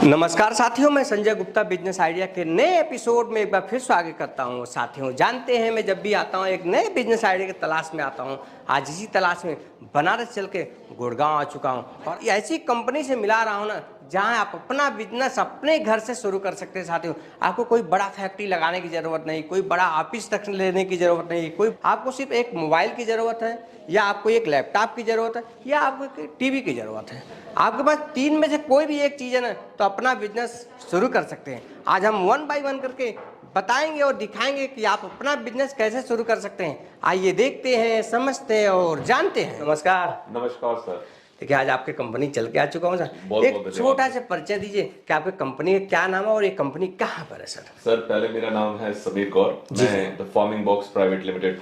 नमस्कार साथियों, मैं संजय गुप्ता बिजनेस आइडिया के नए एपिसोड में एक बार फिर स्वागत करता हूं। साथियों, जानते हैं मैं जब भी आता हूं एक नए बिजनेस आइडिया की तलाश में आता हूं। आज इसी तलाश में बनारस चल के गुड़गांव आ चुका हूं और ऐसी कंपनी से मिला रहा हूं ना जहां आप अपना बिजनेस अपने घर से शुरू कर सकते हैं। साथियों, आपको कोई बड़ा फैक्ट्री लगाने की जरूरत नहीं, कोई बड़ा ऑफिस तक लेने की जरूरत नहीं, कोई आपको सिर्फ एक मोबाइल की जरूरत है या आपको एक लैपटॉप की जरूरत है या आपको एक टीवी की जरूरत है। आपके पास तीन में से कोई भी एक चीज़ है ना तो अपना बिजनेस शुरू कर सकते हैं। आज हम वन बाय वन करके बताएंगे और दिखाएंगे कि आप अपना बिजनेस कैसे शुरू कर सकते हैं। आइए देखते हैं, समझते हैं और जानते हैं। नमस्कार। नमस्कार सर। देखिए, आज आपके कंपनी चल के आ चुका हूँ सर। बहुत एक छोटा सा परिचय दीजिए कि आपकी कंपनी का क्या नाम है और ये कंपनी कहाँ पर है सर। सर, पहले मेरा नाम है समीर कौर, मैं the farming box private limited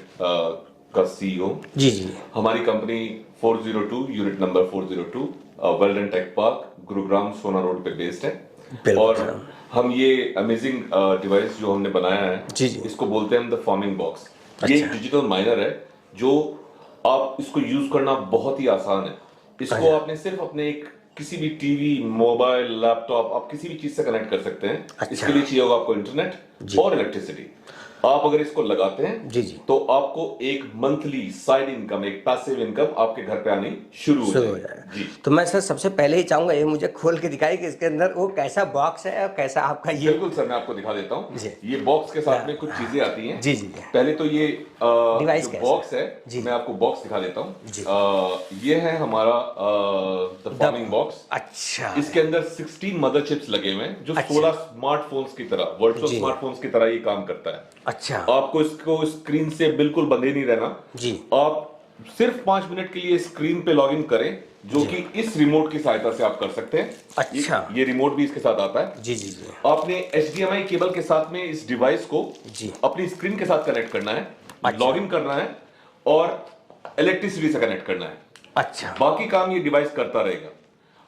का सीईओ। जी जी। हमारी company 402 unit number 402 Weldon tech park Gurugram Sohna road पे बेस्ड है। और हम ये अमेजिंग डिवाइस जो हमने बनाया है जी जी, इसको बोलते हैं द फार्मिंग बॉक्स। ये एक डिजिटल माइनर है जो आप इसको यूज करना बहुत ही आसान है। इसको आपने सिर्फ अपने एक किसी भी टीवी, मोबाइल, लैपटॉप, आप किसी भी चीज से कनेक्ट कर सकते हैं। इसके लिए चाहिए होगा आपको इंटरनेट और इलेक्ट्रिसिटी। आप अगर इसको लगाते हैं जी जी, तो आपको एक मंथली साइड इनकम, एक पैसिव इनकम आपके घर पे आनी शुरू हो जाएगा। जी। तो मैं सर सबसे पहले ही चाहूंगा ये मुझे खोल के दिखाई कि इसके अंदर वो कैसा बॉक्स है और कैसा आपका ये। बिल्कुल सर, मैं आपको दिखा देता हूँ। ये बॉक्स के साथ में कुछ चीजें आती हैं। जी जी। पहले तो ये डिवाइस जो बॉक्स है, मैं आपको बॉक्स दिखा देता हूँ। ये है हमारा द फार्मिंग बॉक्स। अच्छा। इसके अंदर 16 मदर चिप्स लगे हुए हैं जो 16 स्मार्टफोन्स की तरह, वर्चुअल स्मार्टफोन्स की तरह ये काम करता है। अच्छा। आपको इसको स्क्रीन से बिल्कुल बंधे नहीं रहना जी। आप सिर्फ 5 मिनट के लिए स्क्रीन पे लॉगिन करें, जो कि इस रिमोट की सहायता से आप कर सकते हैं। अच्छा। ये रिमोट भी इसके साथ आता है। जी जी जी। आपने HDMI केबल के साथ में इस डिवाइस को जी अपनी स्क्रीन के साथ कनेक्ट करना है, लॉगिन करना है और इलेक्ट्रिसिटी से कनेक्ट करना है। अच्छा। बाकी काम ये डिवाइस करता रहेगा।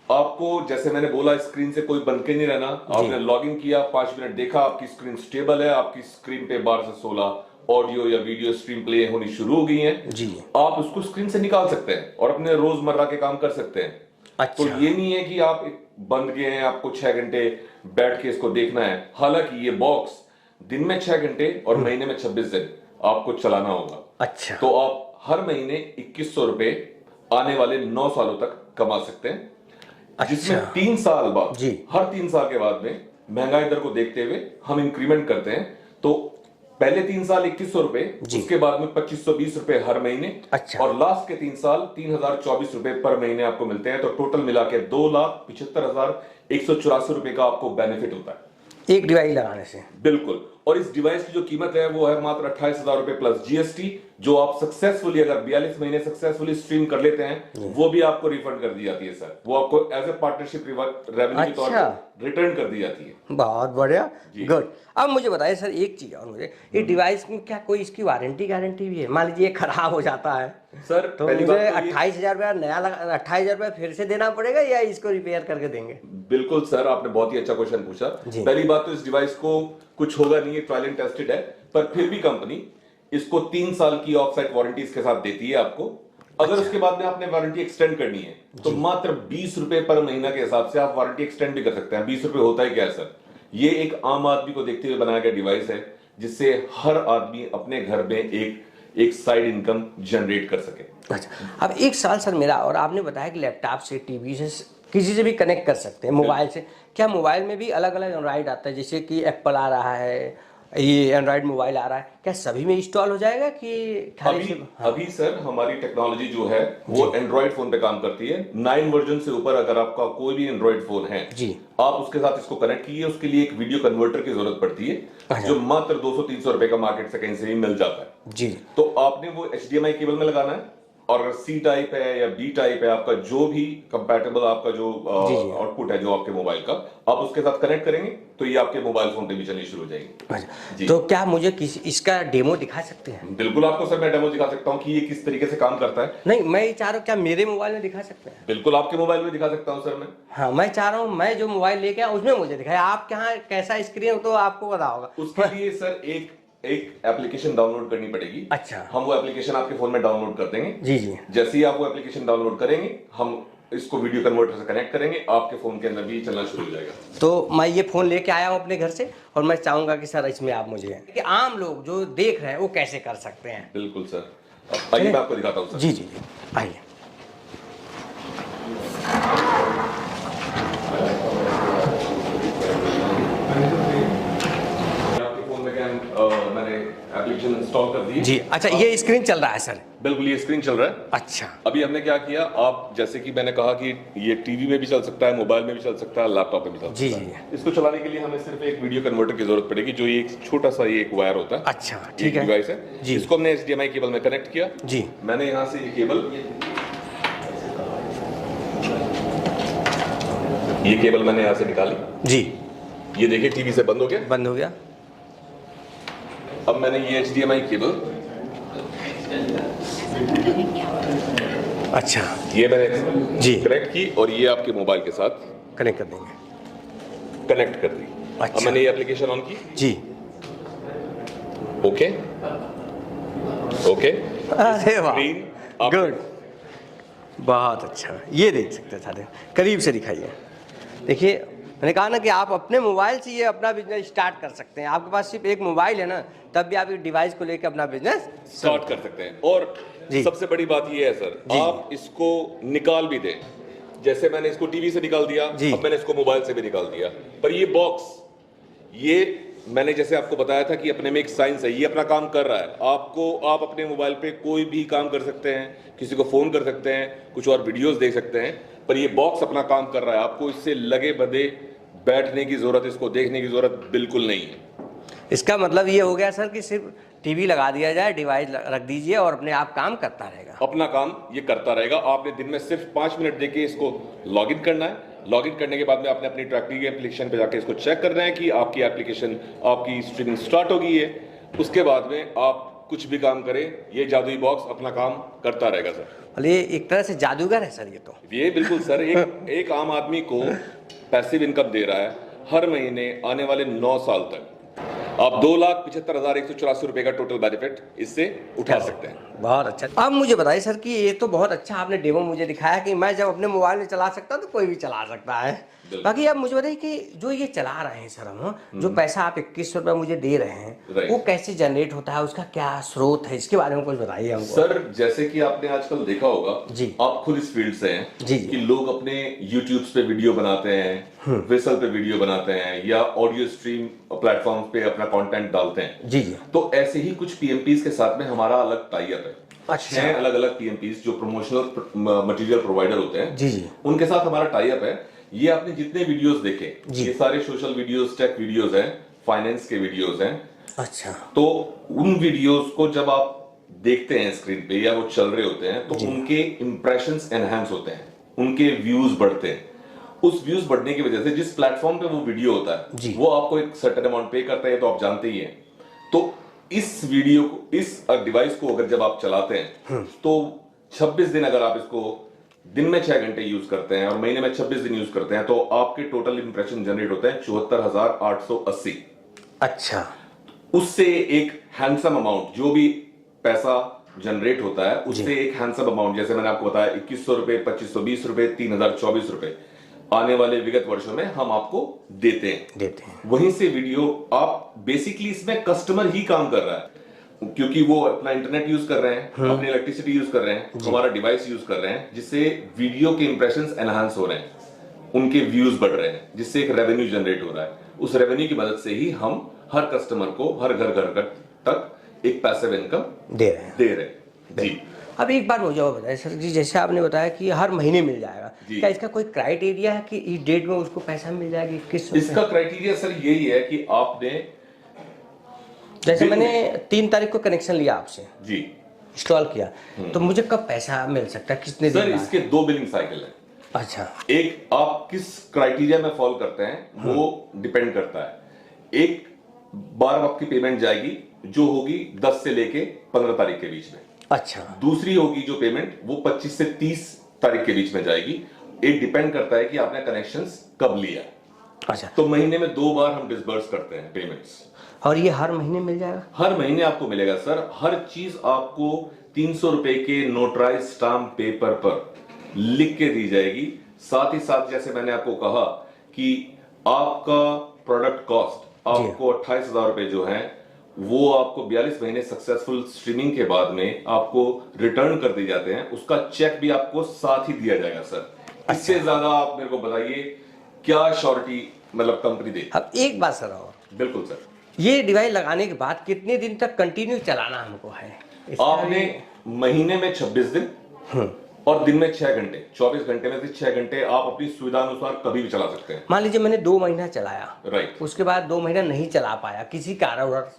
आपको जैसे मैंने बोला, स्क्रीन से कोई बंद के नहीं रहना। आपने लॉगिन किया, 5 मिनट देखा, आपकी स्क्रीन स्टेबल है, आपकी स्क्रीन पे 12 से 16 ऑडियो या वीडियो स्ट्रीम प्ले होनी शुरू हो गई है जी। आप उसको स्क्रीन से निकाल सकते हैं और अपने रोजमर्रा के काम कर सकते हैं। अच्छा। तो ये नहीं है कि आप बंद गए हैं, आपको 6 घंटे बैठ के इसको देखना है। हालांकि ये बॉक्स दिन में 6 घंटे और महीने में 26 दिन आपको चलाना होगा। अच्छा। तो आप हर महीने 2100 रुपए आने वाले 9 सालों तक कमा सकते हैं। जिसमें 3 साल बाद जी, हर 3 साल के बाद में महंगाई दर को देखते हुए हम इंक्रीमेंट करते हैं। तो पहले 3 साल 2100 रुपए, उसके बाद में 2520 रुपए हर महीने। अच्छा। और लास्ट के 3 साल 3024 रुपए पर महीने आपको मिलते हैं। तो टोटल मिला के 2,75,184 रुपए का आपको बेनिफिट होता है एक डिवाइस लगाने से। बिल्कुल। और इस डिवाइस की जो कीमत है वो है मात्र 28,000 रुपए प्लस GST, जो आप सक्सेसफुली अगर 42 महीने सक्सेसफुली स्ट्रीम कर लेते हैं वो भी आपको रिफंड कर दी जाती है सर। वो आपको एज ए पार्टनरशिप रेवेन्यू के तौर पर रिटर्न कर दी जाती है। बहुत बढ़िया, गुड। अब मुझे बताइए सर एक चीज और, मुझे ये डिवाइस में क्या कोई इसकी वारंटी गारंटी भी है? मान लीजिए खराब हो जाता है सर, तो मुझे 28,000 रुपया नया 28,000 रुपया फिर से देना पड़ेगा या इसको रिपेयर करके देंगे? बिल्कुल सर, आपने बहुत ही अच्छा क्वेश्चन पूछा। पहली बात तो इस डिवाइस को कुछ होगा नहीं, ट्रायल एंड टेस्टेड है, पर फिर भी कंपनी इसको 3 साल की ऑफ साइट वारंटी इसके साथ देती है आपको। अगर उसके बाद में आपने वारंटी एक्सटेंड करनी है तो मात्र 20 रुपए पर महीना के हिसाब से आप वारंटी एक्सटेंड भी कर सकते हैं। 20 रुपए होता है क्या है सर? ये एक आम आदमी को देखते हुए बनाया गया डिवाइस है जिससे हर आदमी अपने घर में एक साइड इनकम जनरेट कर सके। अच्छा। अब 1 साल सर मेरा, और आपने बताया कि लैपटॉप से, टीवी से, किसी से भी कनेक्ट कर सकते हैं, मोबाइल से। क्या मोबाइल में भी अलग अलग एंड्रॉइड आता है? जैसे कि एप्पल आ रहा है, ये एंड्रॉइड मोबाइल आ रहा है, क्या सभी में इंस्टॉल हो जाएगा कि अभी सर हमारी टेक्नोलॉजी जो है वो एंड्रॉइड फोन पे काम करती है। 9 वर्जन से ऊपर अगर आपका कोई भी एंड्रॉइड फोन है जी, आप उसके साथ इसको कनेक्ट कीजिए। उसके लिए एक वीडियो कन्वर्टर की जरूरत पड़ती है जो मात्र 200-300 रुपए का मार्केट से कहीं से भी मिल जाता है जी। तो आपने वो HDMI केबल में लगाना है और अगर C टाइप है या B टाइप है, आपका जो भी कंपैटिबल आपका जो आउटपुट है जो आपके मोबाइल का, आप उसके साथ कनेक्ट करेंगे तो ये आपके मोबाइल फोन पे भी चलनी शुरू हो जाएगी। तो क्या मुझे किसी इसका डेमो दिखा सकते हैं? बिल्कुल, आपको सर मैं डेमो दिखा सकता हूँ कि ये किस तरीके से काम करता है। नहीं, मैं ये चाह रहा हूँ क्या मेरे मोबाइल में दिखा सकते हैं? बिल्कुल, आपके मोबाइल में दिखा सकता हूँ सर मैं। हाँ, मैं चाह रहा हूँ मैं जो मोबाइल लेके आया उसमें मुझे दिखाए। आपके यहाँ कैसा स्क्रीन हो तो आपको पता होगा। उसके लिए सर एक एप्लीकेशन डाउनलोड करनी पड़ेगी। अच्छा। हम वो एप्लीकेशन आपके फोन में डाउनलोड कर देंगे। जी जी। जैसे ही आप वो एप्लीकेशन डाउनलोड करेंगे, हम इसको वीडियो कन्वर्टर से कनेक्ट करेंगे, आपके फोन के अंदर भी चलना शुरू हो जाएगा। तो मैं ये फ़ोन लेके आया हूँ अपने घर से, और मैं चाहूँगा कि सर इसमें आप मुझे कि आम लोग जो देख रहे हैं वो कैसे कर सकते हैं। बिल्कुल सर, आइए मैं आपको दिखाता हूँ सर। जी जी जी, आइए। आपके फोन में क्या मैंने एप्लीकेशन इंस्टॉल कर दी जी, अच्छा ये स्क्रीन चल रहा है सर? बिल्कुल, ये स्क्रीन चल रहा है। अच्छा, अभी हमने क्या किया, आप जैसे कि मैंने कहा कि ये टीवी में भी चल सकता है, मोबाइल में भी चल सकता है, लैपटॉप में भी चल जी सकता जी। है। इसको चलाने के लिए हमें सिर्फ एक वीडियो कन्वर्टर की जरूरत पड़ेगी, जो ये एक छोटा सा ये एक वायर होता है। अच्छा, ठीक है। डिवाइस है जी। इसको हमने HDMI केबल में कनेक्ट किया। जी, मैंने यहाँ से ये केबल मैंने यहाँ से निकाली। जी, ये देखिए टीवी से बंद हो गया। बंद हो गया। अब मैंने ये HDMI केबल, अच्छा, ये मैंने जी कनेक्ट की और ये आपके मोबाइल के साथ कनेक्ट कर देंगे। कनेक्ट कर दी। अच्छा। अब मैंने ये एप्लीकेशन ऑन की। जी, ओके ओके, अरे वाह, स्क्रीन आप- गुड, बहुत अच्छा। ये देख सकते हैं सारे, करीब से दिखाइए। देखिए, मैंने कहा ना कि आप अपने मोबाइल से ये अपना बिजनेस स्टार्ट कर सकते हैं। आपके पास सिर्फ एक मोबाइल है ना, तब भी आप इस डिवाइस को लेकर अपना बिजनेस स्टार्ट कर सकते हैं। और जी। सबसे बड़ी बात ये है सर, जी। आप इसको निकाल भी दें, जैसे मैंने इसको टीवी से निकाल दिया, जी। अब मैंने इसको मोबाइल से भी निकाल दिया, पर ये बॉक्स, ये मैंने जैसे आपको बताया था कि अपने में एक साइंस है, ये अपना काम कर रहा है। आप अपने मोबाइल पे कोई भी काम कर सकते हैं, किसी को फोन कर सकते हैं, कुछ और वीडियोस देख सकते हैं, पर ये बॉक्स अपना काम कर रहा है। आपको इससे लगे बंधे बैठने की जरूरत, इसको देखने की जरूरत बिल्कुल नहीं है। इसका मतलब ये हो गया सर कि सिर्फ टीवी लगा दिया जाए, डिवाइस रख दीजिए और अपने आप काम करता रहेगा। अपना काम ये करता रहेगा। आपने दिन में सिर्फ 5 मिनट देके इसको लॉगिन करना है। लॉगिन करने के बाद में आपने अपनी ट्रैकिंग एप्लीकेशन पे जाके इसको चेक करना है कि आपकी एप्लीकेशन, आपकी स्ट्रीमिंग स्टार्ट हो गई है। उसके बाद में आप कुछ भी काम करें, ये जादुई बॉक्स अपना काम करता रहेगा सर। और ये एक तरह से जादूगर है सर ये तो। ये बिल्कुल सर एक आम आदमी को पैसिव इनकम दे रहा है हर महीने आने वाले 9 साल तक। आप 2,75,184 रुपए का टोटल बेनिफिट इससे उठा सकते हैं। बहुत अच्छा। अब मुझे बताइए सर कि ये तो बहुत अच्छा आपने डेमो मुझे दिखाया कि मैं जब अपने मोबाइल में चला सकता हूँ तो कोई भी चला सकता है। बाकी अब मुझे बताइए कि जो ये चला रहे हैं सर हम, जो पैसा आप 2100 रुपये मुझे दे रहे हैं, वो कैसे जनरेट होता है, उसका क्या स्रोत है, इसके बारे में कुछ बताइए हमको। सर जैसे कि आपने आजकल देखा होगा जी, आप खुद इस फील्ड से हैं जी, कि लोग अपने यूट्यूब पे वीडियो बनाते हैं, विसल पे वीडियो बनाते हैं, या ऑडियो स्ट्रीम प्लेटफॉर्म पे अपना कंटेंट डालते हैं। जी जी। तो ऐसे ही कुछ पीएमपीज के साथ में हमारा अलग टाई अप है। अच्छा। 6 अलग अलग पीएमपीज जो प्रमोशनल मटेरियल प्रोवाइडर होते हैं, जी जी, उनके साथ हमारा टाई अप है। ये आपने जितने वीडियोस देखे, ये सारे सोशल वीडियोस, टेक वीडियोस हैं, फाइनेंस के वीडियोस हैं। अच्छा। तो उन वीडियोस को जब आप देखते हैं स्क्रीन पे या वो चल रहे होते हैं, तो उनके इंप्रेशंस एनहांस होते हैं, उनके व्यूज बढ़ते हैं। उस व्यूज बढ़ने की वजह से जिस प्लेटफॉर्म पे वो वीडियो होता है, वो आपको एक सर्टेन अमाउंट पे करता है, तो आप जानते ही हैं। तो इस वीडियो को, इस डिवाइस को अगर जब आप चलाते हैं, तो 26 दिन अगर आप इसको दिन में 6 घंटे यूज करते हैं और महीने में 26 दिन यूज करते हैं, तो आपके टोटल इंप्रेशन जनरेट होते हैं 74,880। अच्छा। उससे एक हैंडसम अमाउंट, जो भी पैसा जनरेट होता है, उससे एक हैंडसम अमाउंट, जैसे मैंने आपको बताया 2100 रुपए, 2520 रुपए, 3024 रुपए आने वाले विगत वर्षों में हम आपको देते हैं। वहीं से वीडियो आप बेसिकली, इसमें कस्टमर ही काम कर रहा है, क्योंकि वो अपना इंटरनेट यूज कर रहे हैं, अपनी इलेक्ट्रिसिटी यूज कर रहे हैं, हमारा डिवाइस यूज कर रहे हैं, जिससे वीडियो के इंप्रेशंस एनहांस हो रहे हैं, उनके व्यूज बढ़ रहे हैं, जिससे एक रेवेन्यू जनरेट हो रहा है। उस रेवेन्यू की मदद से ही हम हर कस्टमर को हर घर तक एक पैसिव इनकम दे रहे हैं। जी। अब एक बार मुझे और बताइए सर जी, जैसे आपने बताया कि हर महीने मिल जाएगा, क्या इसका कोई क्राइटेरिया है कि इस डेट में उसको पैसा मिल जाएगा? इसका क्राइटेरिया सर यही है कि आपने, जैसे मैंने 3 तारीख को कनेक्शन लिया आपसे जी, इंस्टॉल किया, तो मुझे कब पैसा मिल सकता है, कितने दिन? सर इसके 2 बिलिंग साइकिल है। अच्छा। एक आप किस क्राइटेरिया में फॉलो करते हैं वो डिपेंड करता है। एक बार आपकी पेमेंट जाएगी जो होगी 10 से लेके 15 तारीख के बीच में। अच्छा। दूसरी होगी जो पेमेंट, वो 25 से 30 तारीख के बीच में जाएगी। एक डिपेंड करता है कि आपने कनेक्शंस कब लिया। अच्छा। तो महीने में 2 बार हम डिसबर्स करते हैं पेमेंट्स। और ये हर महीने मिल जाएगा? हर महीने आपको मिलेगा सर। हर चीज आपको 300 रुपए के नोटराइज स्टाम्प पेपर पर लिख के दी जाएगी। साथ ही साथ जैसे मैंने आपको कहा कि आपका प्रोडक्ट कॉस्ट आपको 28,000 रुपए जो है वो आपको 42 महीने सक्सेसफुल स्ट्रीमिंग के बाद में आपको रिटर्न कर दिए जाते हैं। उसका चेक भी आपको साथ ही दिया जाएगा सर। इससे ज्यादा आप मेरे को बताइए क्या श्योरिटी मतलब कंपनी दे। अब एक बात सर और, बिल्कुल सर, ये डिवाइस लगाने के बाद कितने दिन तक कंटिन्यू चलाना हमको है? आपने महीने में 26 दिन और दिन में 6 घंटे, 24 घंटे में से 6 घंटे आप अपनी सुविधा अनुसार कभी भी चला सकते हैं। मान लीजिए मैंने 2 महीना चलाया, राइट, उसके बाद 2 महीना नहीं चला पाया किसी कारणवश,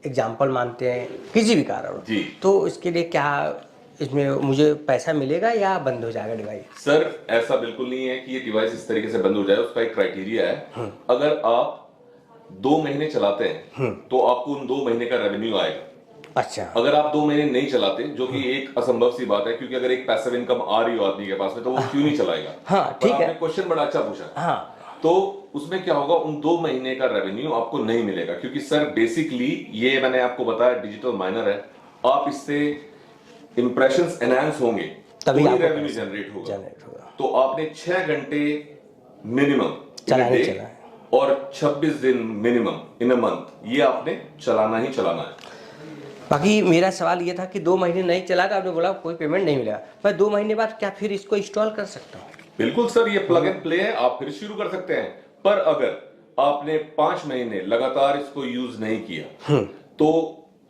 एग्जाम्पल मानते हैं किसी भी कारणवश जी, तो इसके लिए क्या इसमें मुझे पैसा मिलेगा या बंद हो जाएगा डिवाइस? सर ऐसा बिल्कुल नहीं है कि ये डिवाइस इस तरीके से बंद हो जाए। उसका एक क्राइटेरिया है। अगर आप 2 महीने चलाते हैं तो आपको उन 2 महीने का रेवेन्यू आएगा। अच्छा, अगर आप 2 महीने नहीं चलाते, जो कि एक असंभव सी बात है, क्योंकि अगर एक पैसिव इनकम आ रही हो आदमी के पास में तो वो क्यों नहीं चलाएगा। हाँ ठीक है, आपने क्वेश्चन बड़ा अच्छा पूछा। हाँ, तो उसमें क्या होगा, उन 2 महीने का रेवेन्यू आपको नहीं मिलेगा, क्योंकि सर बेसिकली ये मैंने आपको बताया डिजिटल माइनर है। आप इससे इंप्रेशंस एनहांस होंगे तभी आपको रेवेन्यू जनरेट होगा। तो आपने 6 घंटे मिनिमम चलाना और 26 दिन मिनिमम इन अ मंथ ये आपने चलाना ही चलाना है। बाकी मेरा सवाल ये था कि 2 महीने नहीं चला था, आपने बोला कोई पेमेंट नहीं मिलेगा, मैं 2 महीने बाद क्या फिर इसको इंस्टॉल कर सकता हूँ? बिल्कुल सर, ये प्लग एंड प्ले है, आप फिर शुरू कर सकते हैं। पर अगर आपने 5 महीने लगातार इसको यूज नहीं किया तो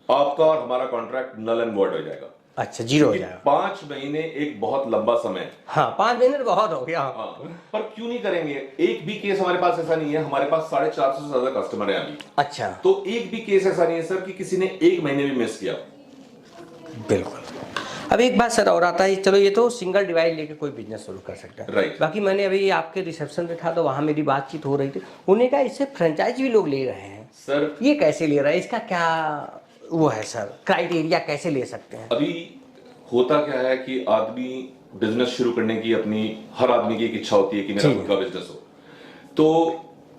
आपका और हमारा कॉन्ट्रैक्ट नल एंड वॉइड हो जाएगा। अच्छा, जीरो हो जाएगा। 5 महीने एक बहुत लंबा समय है। हाँ, 5 महीने तो बहुत हो गया। हाँ, पर क्यों नहीं करेंगे? एक भी केस हमारे पास ऐसा नहीं है, हमारे पास 450 से ज्यादा कस्टमर है अभी। अच्छा, तो एक भी केस ऐसा नहीं है सर कि किसी ने 1 महीने भी मिस किया। बिल्कुल। अब एक बात सर और आता है, चलो ये तो सिंगल डिवाइस लेके कोई बिजनेस शुरू कर सकता है, राइट। बाकी मैंने अभी आपके रिसेप्शन पे था तो वहां मेरी बातचीत हो रही थी, उन्हें कहा इससे फ्रेंचाइज भी लोग ले रहे हैं सर। ये कैसे ले रहे हैं, इसका क्या वो है सर, क्राइटेरिया कैसे ले सकते हैं? अभी होता क्या है कि आदमी बिजनेस शुरू करने की अपनी हर आदमी की एक इच्छा होती है कि मेरा खुद का बिजनेस हो। तो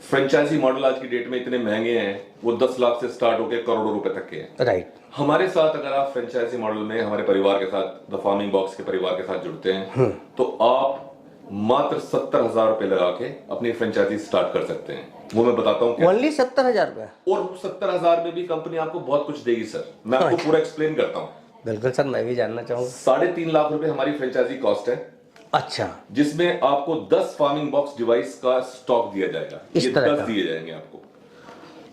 फ्रेंचाइजी मॉडल आज की डेट में इतने महंगे हैं, वो 10 लाख से स्टार्ट होकर करोड़ों रुपए तक के हैं। राइट। हमारे साथ अगर आप फ्रेंचाइजी मॉडल में हमारे परिवार के साथ, द फार्मिंग बॉक्स के परिवार के साथ जुड़ते हैं तो आप मात्र 70,000 रुपए लगा के अपनी फ्रेंचाइजी स्टार्ट कर सकते हैं। वो मैं बताता हूँ। ओनली 70,000 रुपए? और 70,000 में भी कंपनी आपको बहुत कुछ देगी सर। मैं आपको पूरा एक्सप्लेन करता हूँ। बिल्कुल सर, मैं भी जानना चाहूंगा। 3.5 लाख रुपए हमारी फ्रेंचाइजी कॉस्ट है। अच्छा, जिसमें आपको 10 फार्मिंग बॉक्स डिवाइस का स्टॉक दिया जाएगा। इस ये तरह 10 का दिए जाएंगे आपको।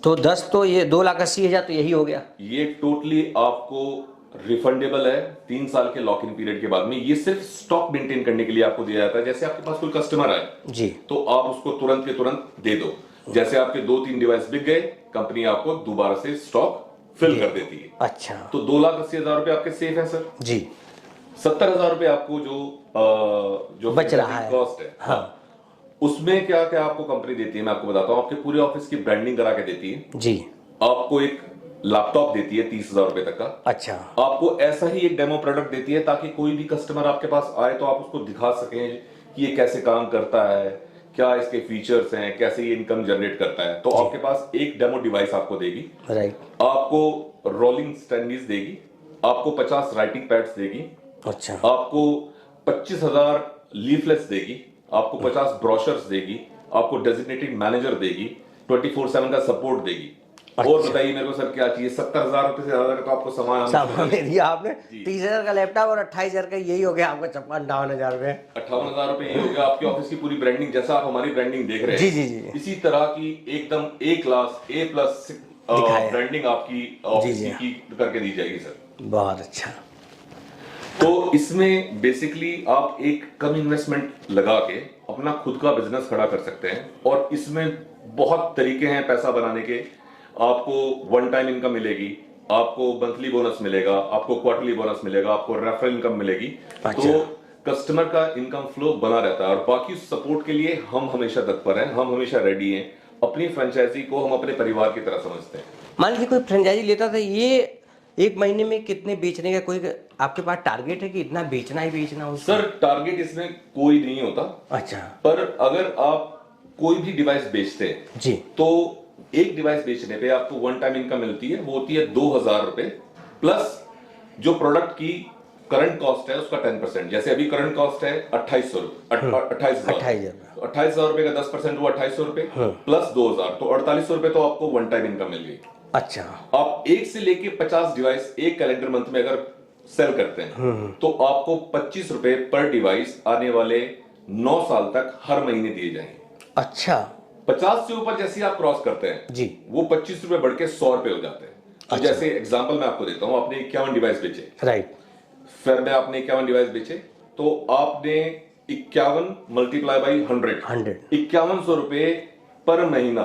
तो 10 तो ये 2,80,000 तो यही हो गया। ये टोटली आपको रिफंडेबल है 3 साल के लॉक इन पीरियड के बाद में। ये सिर्फ स्टॉक मेंटेन करने के लिए आपको दिया जाता है। जैसे आपके पास कोई कस्टमर आए जी, तो आप उसको तुरंत के तुरंत दे दो। जैसे आपके 2-3 डिवाइस बिक गए, कंपनी आपको दोबारा से स्टॉक फिल कर देती है। अच्छा, तो 2,80,000 रुपए आपके सेफ है सर जी। 70,000 रुपए आपको जो बच रहा है कॉस्ट है, हाँ, उसमें क्या क्या आपको कंपनी देती है मैं आपको बताता हूँ। आपके पूरे ऑफिस की ब्रांडिंग करा के देती है जी। आपको एक लैपटॉप देती है 30,000 रुपए तक का। अच्छा, आपको ऐसा ही एक डेमो प्रोडक्ट देती है ताकि कोई भी कस्टमर आपके पास आए तो आप उसको दिखा सकें कि ये कैसे काम करता है, क्या इसके फीचर्स हैं, कैसे ये इनकम जनरेट करता है। तो आपके पास एक डेमो डिवाइस आपको देगी। राइट। आपको रोलिंग स्टैंडीज देगी, आपको 50 राइटिंग पैड्स देगी, अच्छा, आपको 25,000 लीफलेट्स देगी, आपको 50 ब्रोशर्स देगी, आपको डेजिग्नेटेड मैनेजर देगी, 24/7 का सपोर्ट देगी। और बताइए मेरे को सर क्या चाहिए? 70,000 रुपए से ज्यादा का आपको सामान दे दिया आपने। 30,000 का लैपटॉप और 28,000 का यही हो गया आपका 58,000 रुपए। 58,000 रुपए ये हो गया आपके ऑफिस की पूरी ब्रांडिंग। जैसा आप हमारी ब्रांडिंग देख रहे हैं जी जी जी, इसी तरह की एकदम A+ ब्रांडिंग आपकी ऑफिस की करके दी जाएगी सर। बहुत अच्छा। तो इसमें बेसिकली आप एक कम इन्वेस्टमेंट लगा के अपना खुद का बिजनेस खड़ा कर सकते हैं। और इसमें बहुत तरीके हैं पैसा बनाने के। आपको 1 टाइम इनकम मिलेगी, आपको मंथली बोनस मिलेगा, आपको क्वार्टरली बोनस मिलेगा, आपको रेफरल इनकम मिलेगी। तो कस्टमर का इनकम फ्लो बना रहता है। और बाकी सपोर्ट के लिए हम हमेशा तत्पर हैं, हम हमेशा रेडी हैं। अपनी फ्रेंचाइजी को हम अपने परिवार की तरह समझते हैं। मान लीजिए कोई फ्रेंचाइजी लेता था, ये 1 महीने में कितने बेचने का कोई आपके पास टारगेट है कि इतना बेचना ही बेचना हो? सर टारगेट इसमें कोई नहीं होता। अच्छा, पर अगर आप कोई भी डिवाइस बेचते हैं जी, तो एक डिवाइस बेचने पे आपको 1 टाइम इनकम मिलती है, वो होती है 2,000 रुपए प्लस जो प्रोडक्ट की करंट कॉस्ट है उसका 10%। जैसे अभी करंट कॉस्ट है 28,000 रुपए का 10% हुआ 2800 रुपए प्लस 2000 तो 4800 रुपए तो आपको वन टाइम इनकम मिल गई। अच्छा, आप 1 से लेके 50 डिवाइस एक कैलेंडर मंथ में अगर सेल करते हैं तो आपको 25 रुपए पर डिवाइस आने वाले 9 साल तक हर महीने दिए जाएंगे। अच्छा, 50 से ऊपर जैसे आप क्रॉस करते हैं जी, वो 25 रुपए बढ़ के 100 रुपए हो जाते हैं। तो अच्छा। जैसे एग्जांपल मैं आपको देता हूं, आपने 51 डिवाइस बेचे, राइट, फिर में आपने 51 डिवाइस बेचे तो आपने 51 मल्टीप्लाई बाई 100 5100 रुपए पर महीना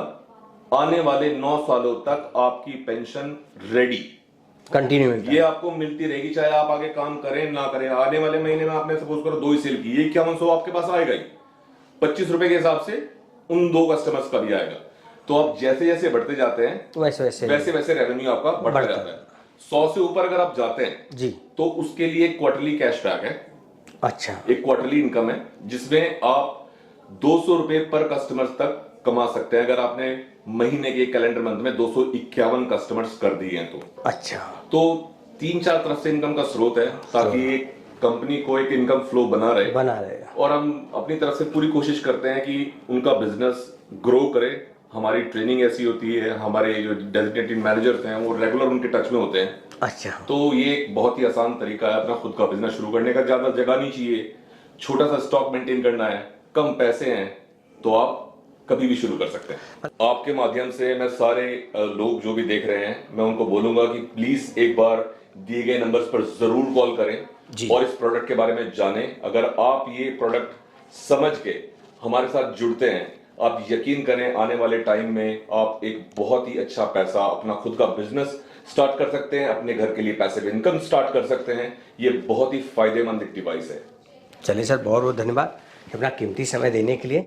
आने वाले 9 सालों तक आपकी पेंशन रेडी कंटिन्यू ये आपको मिलती रहेगी, चाहे आप आगे काम करें ना करें। आने वाले महीने में आपने सपोज करो 2 ही सेल की, ये 5100 आपके पास आएगा ही, 25 रुपए के हिसाब से उन 2 कस्टमर्स का भी आएगा। तो आप जैसे जैसे बढ़ते जाते हैं वैसे वैसे रेवेन्यू आपका बढ़ता जाता है। 100 से ऊपर अगर आप जाते हैं जी तो उसके लिए क्वार्टरली कैशबैक है। अच्छा, एक क्वार्टरली इनकम है जिसमें आप 200 रुपए पर कस्टमर तक कमा सकते हैं अगर आपने महीने के कैलेंडर मंथ में 251 कस्टमर्स कर दिए हैं तो। अच्छा, तो 3-4 तरफ से इनकम का स्रोत है ताकि एक कंपनी को एक इनकम फ्लो बना रहे और हम अपनी तरफ से पूरी कोशिश करते हैं कि उनका बिजनेस ग्रो करे। हमारी ट्रेनिंग ऐसी होती है, हमारे जो डेजिग्नेटेड मैनेजर्स हैं वो रेगुलर उनके टच में होते हैं। अच्छा, तो ये एक बहुत ही आसान तरीका है अपना खुद का बिजनेस शुरू करने का। ज्यादा जगह नहीं चाहिए, छोटा सा स्टॉक मेंटेन करना है, कम पैसे हैं तो आप कभी भी शुरू कर सकते हैं। आपके माध्यम से मैं सारे लोग जो भी देख रहे हैं मैं उनको बोलूंगा कि प्लीज एक बार दिए गए नंबर्स पर जरूर कॉल करें और इस प्रोडक्ट के बारे में जानें। अगर आप ये प्रोडक्ट समझ के हमारे साथ जुड़ते हैं, आप यकीन करें आने वाले टाइम में आप एक बहुत ही अच्छा पैसा अपना खुद का बिजनेस स्टार्ट कर सकते हैं, अपने घर के लिए पैसिव इनकम स्टार्ट कर सकते हैं। ये बहुत ही फायदेमंद एक डिवाइस है। चलिए सर, बहुत बहुत धन्यवाद अपना कीमती समय देने के लिए।